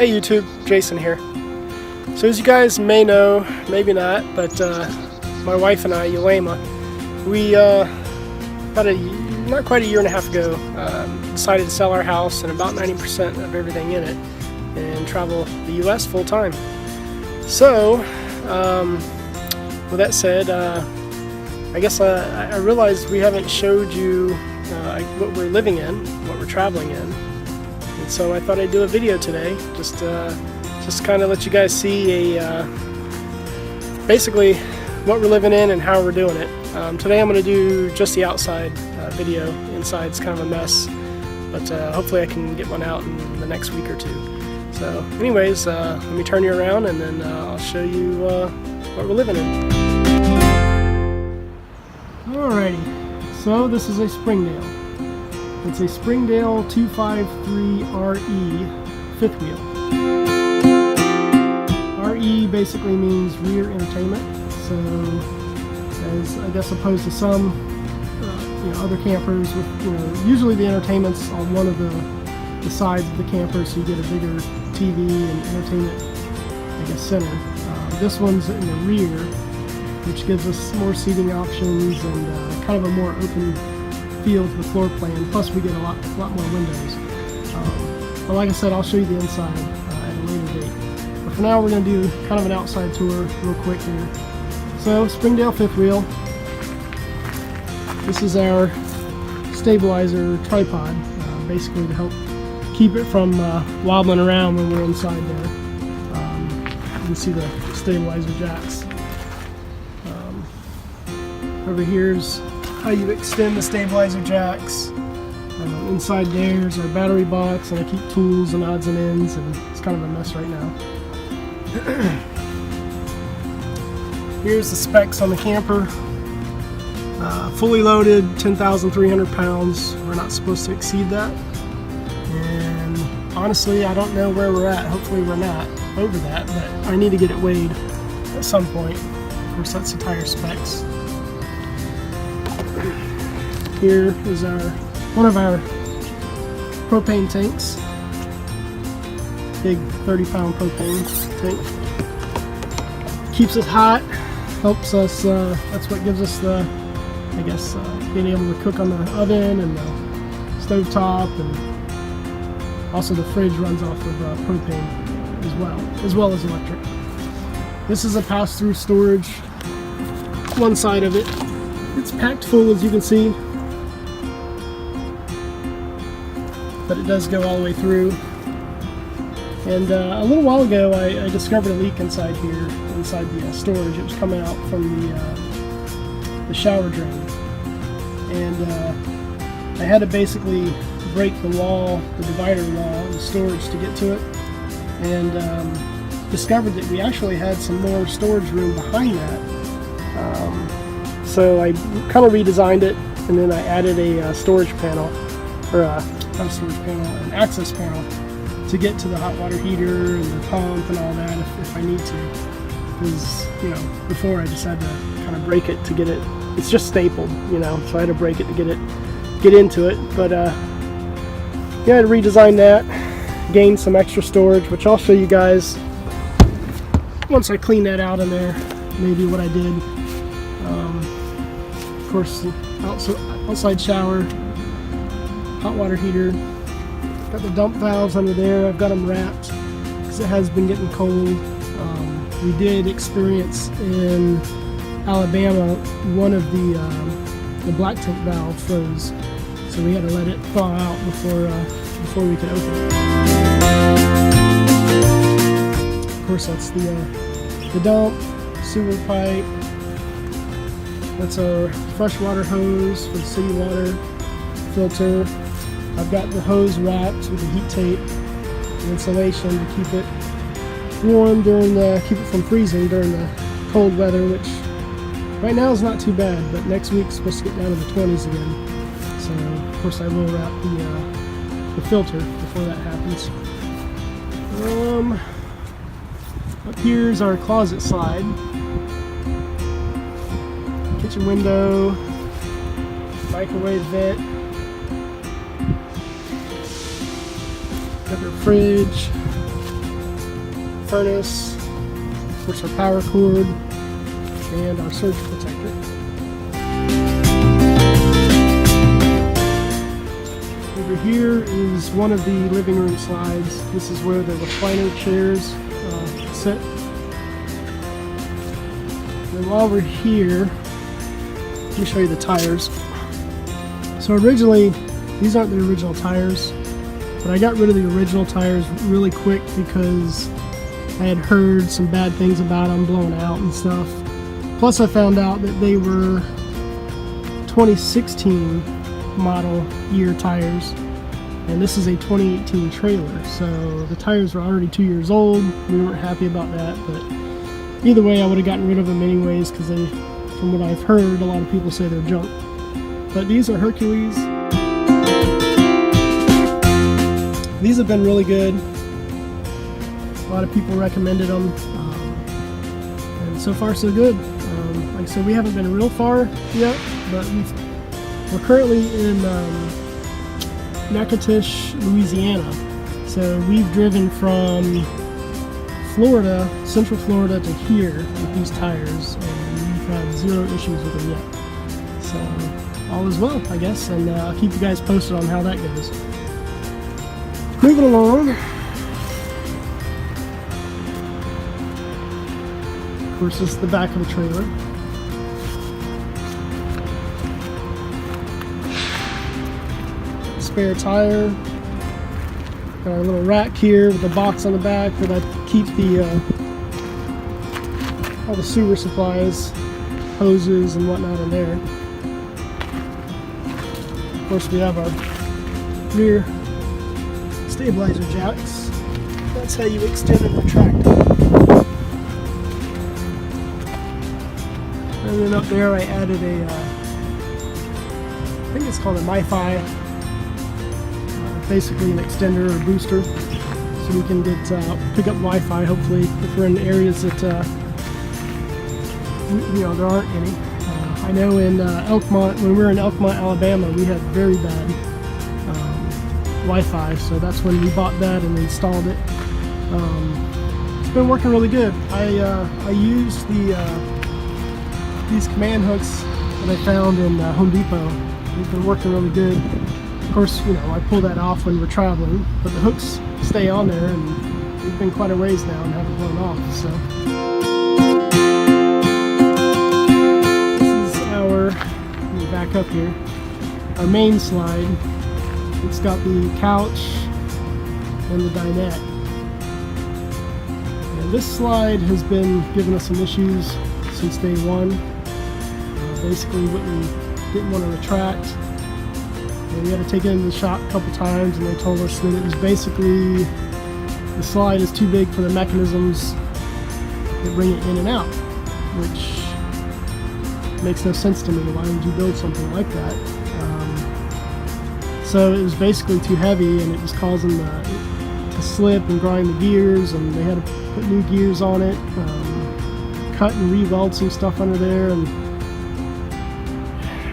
Hey YouTube, Jason here. So as you guys may know, maybe not, but my wife and I, Yulema, we not quite a year and a half ago decided to sell our house and about 90% of everything in it and travel the US full time. So with that said, I guess I realized we haven't showed you what we're living in, what we're traveling in. And so I thought I'd do a video today, just kind of let you guys see basically what we're living in and how we're doing it. Today I'm going to do just the outside video. Inside's kind of a mess, but hopefully I can get one out in the next week or two. So anyways, let me turn you around and then I'll show you what we're living in. Alrighty, so this is a Springdale. It's a Springdale 253RE fifth wheel. RE basically means rear entertainment, so as I guess opposed to some other campers with usually the entertainment's on one of the sides of the camper, so you get a bigger TV and entertainment center. This one's in the rear, which gives us more seating options and kind of a more open feel to the floor plan. Plus we get a lot more windows. But like I said, I'll show you the inside at a later date. But for now, we're going to do kind of an outside tour real quick here. So Springdale fifth wheel. This is our stabilizer tripod, basically to help keep it from wobbling around when we're inside there. You can see the stabilizer jacks. Over here's how you extend the stabilizer jacks. Inside there's our battery box, and I keep tools and odds and ends, and it's kind of a mess right now. Here's the specs on the camper. Fully loaded, 10,300 pounds. We're not supposed to exceed that. And honestly, I don't know where we're at. Hopefully we're not over that, but I need to get it weighed at some point. Of course, that's the tire specs. Here is one of our propane tanks. Big 30-pound propane tank. Keeps us hot, helps us, that's what gives us the, being able to cook on the oven and the stovetop, and also the fridge runs off of propane as well as electric. This is a pass-through storage. One side of it, it's packed full, as you can see, but it does go all the way through. And a little while ago I discovered a leak inside here, inside the storage. It was coming out from the shower drain, and I had to basically break the wall, the divider wall in the storage to get to it, and discovered that we actually had some more storage room behind that. So I kind of redesigned it, and then I added a storage panel, or not a storage panel, an access panel, to get to the hot water heater and the pump and all that if I need to. Because, before I just had to kind of break it to get it. It's just stapled, so I had to break it to get into it. But yeah, I had to redesign that, gain some extra storage, which I'll show you guys once I clean that out in there, maybe what I did. Of course, outside shower, hot water heater. Got the dump valves under there. I've got them wrapped because it has been getting cold. We did experience in Alabama one of the black tank valve froze, so we had to let it thaw out before we could open it. Of course, that's the dump, sewer pipe. That's our freshwater hose for the city water filter. I've got the hose wrapped with the heat tape and insulation to keep it warm keep it from freezing during the cold weather, which right now is not too bad, but next week's supposed to get down to the 20s again. So of course I will wrap the filter before that happens. Up here's our closet slide, kitchen window, microwave vent. Got our fridge, furnace, of course our power cord, and our surge protector. Over here is one of the living room slides. This is where the recliner chairs sit. And while we're here, let me show you the tires. So originally, these aren't the original tires, but I got rid of the original tires really quick because I had heard some bad things about them blowing out and stuff. Plus I found out that they were 2016 model year tires, and this is a 2018 trailer, so the tires were already 2 years old. We weren't happy about that, but either way I would have gotten rid of them anyways, because they, from what I've heard, a lot of people say they're junk. But these are Hercules. These have been really good. A lot of people recommended them, and so far so good. Like I said, we haven't been real far yet, but we're currently in Natchitoches, Louisiana. So we've driven from Florida, Central Florida, to here with these tires, and we've had zero issues with them yet. So all is well, I guess, and I'll keep you guys posted on how that goes. Moving along. Of course, this is the back of the trailer. Spare tire. Got our little rack here with a box on the back that I keep all the sewer supplies, hoses and whatnot in there. Of course, we have our rear stabilizer jacks. That's how you extend and retract it. And then up there I added a, I think it's called a MiFi, basically an extender or booster, so we can get pick up Wi-Fi hopefully if we're in areas that there aren't any. I know in Elkmont, when we were in Elkmont, Alabama, we had very bad Wi-Fi, so that's when we bought that and installed it. It's been working really good. I used these command hooks that I found in Home Depot. They've been working really good. Of course, I pull that off when we're traveling, but the hooks stay on there, and we've been quite a ways now and haven't blown off. So this is our, let me back up here, our main slide. It's got the couch and the dinette. And this slide has been giving us some issues since day one. Basically, didn't want to retract. And we had to take it into the shop a couple times, and they told us that it was basically the slide is too big for the mechanisms that bring it in and out, which makes no sense to me. Why would you build something like that? So it was basically too heavy, and it was causing it to slip and grind the gears, and they had to put new gears on it, cut and re-weld some stuff under there, and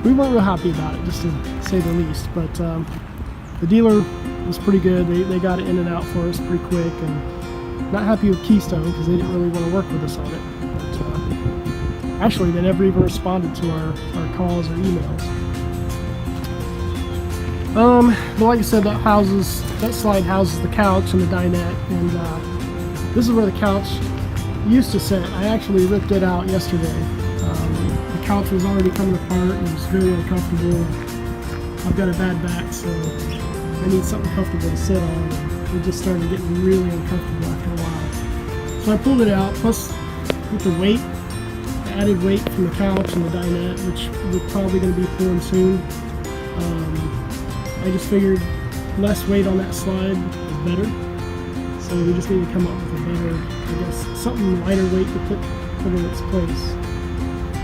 we weren't real happy about it, just to say the least. But the dealer was pretty good. They got it in and out for us pretty quick, and not happy with Keystone because they didn't really want to work with us on it. But actually, they never even responded to our calls or emails. But like I said, that slide houses the couch and the dinette, and this is where the couch used to sit. I actually ripped it out yesterday. The couch was already coming apart and it was very uncomfortable. I've got a bad back, so I need something comfortable to sit on. And it just started getting really uncomfortable after a while. So I pulled it out, plus with the weight, the added weight from the couch and the dinette, which we're probably going to be pulling soon. I just figured less weight on that slide is better. So we just need to come up with a better, I guess, something lighter weight to put in its place.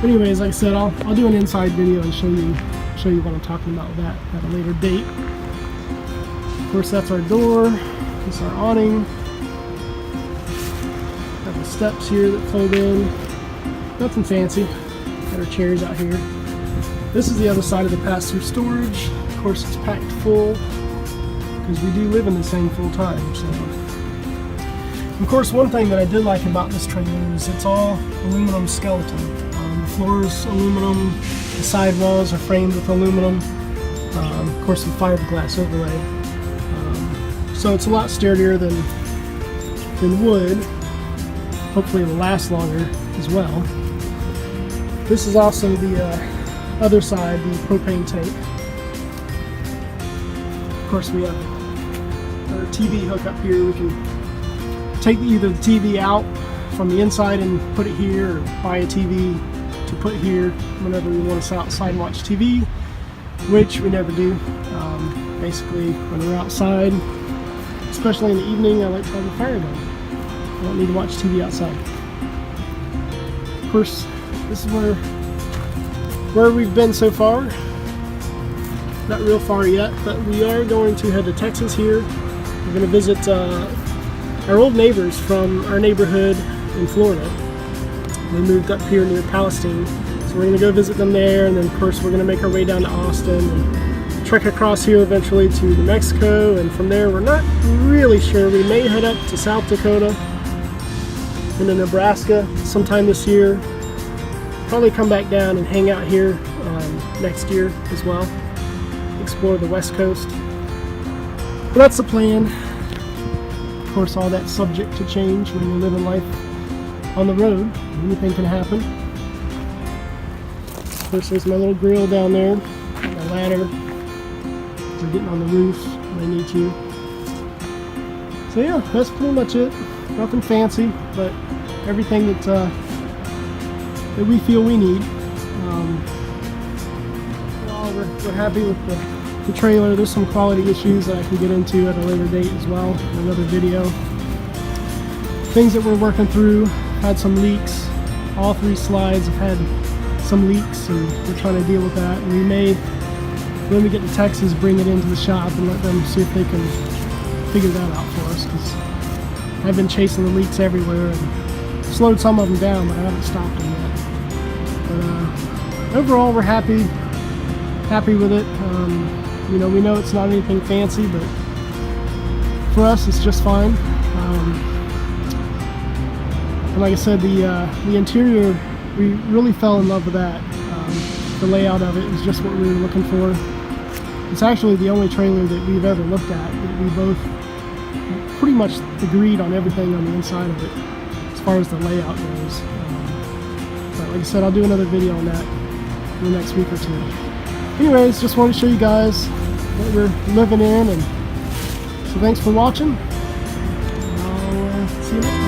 But anyways, like I said, I'll do an inside video and show you what I'm talking about with that at a later date. Of course, that's our door. This is our awning. Got the steps here that fold in. Nothing fancy. Got our chairs out here. This is the other side of the pass-through storage. Of course, it's packed full because we do live in this thing full time. So Of course, one thing that I did like about this trailer is it's all aluminum skeleton. The floor is aluminum, the side walls are framed with aluminum, of course with fiberglass overlay. So it's a lot sturdier than wood. Hopefully it will last longer as well. This is also the other side, the propane tank. Of course we have our TV hookup here. We can take either the TV out from the inside and put it here, or buy a TV to put here whenever we want to sit outside and watch TV, which we never do. Basically, when we're outside, especially in the evening, I like to have the fire going. I don't need to watch TV outside. Of course, this is where we've been so far. Not real far yet, but we are going to head to Texas here. We're going to visit our old neighbors from our neighborhood in Florida. They moved up here near Palestine, so we're going to go visit them there, and then of course we're going to make our way down to Austin and trek across here eventually to New Mexico, and from there we're not really sure. We may head up to South Dakota and then Nebraska sometime this year. Probably come back down and hang out here next year as well. Explore the West Coast. But that's the plan. Of course, all that's subject to change when you're living life on the road. Anything can happen. Of course, there's my little grill down there, my ladder. We're getting on the roof when I need to. So yeah, that's pretty much it. Nothing fancy, but everything that we feel we need. We're happy with the trailer. There's some quality issues that I can get into at a later date as well in another video. Things that we're working through. Had some leaks. All 3 slides have had some leaks, and we're trying to deal with that. And we may, when we get to Texas, bring it into the shop and let them see if they can figure that out for us, because I've been chasing the leaks everywhere and slowed some of them down, but I haven't stopped them yet. But overall, we're happy with it. You know, we know it's not anything fancy, but for us, it's just fine. And like I said, the interior, we really fell in love with that. The layout of it is just what we were looking for. It's actually the only trailer that we've ever looked at that we both pretty much agreed on everything on the inside of it as far as the layout goes. But like I said, I'll do another video on that in the next week or 2. Anyways, just wanted to show you guys what we're living in, and so thanks for watching. I'll see you next time.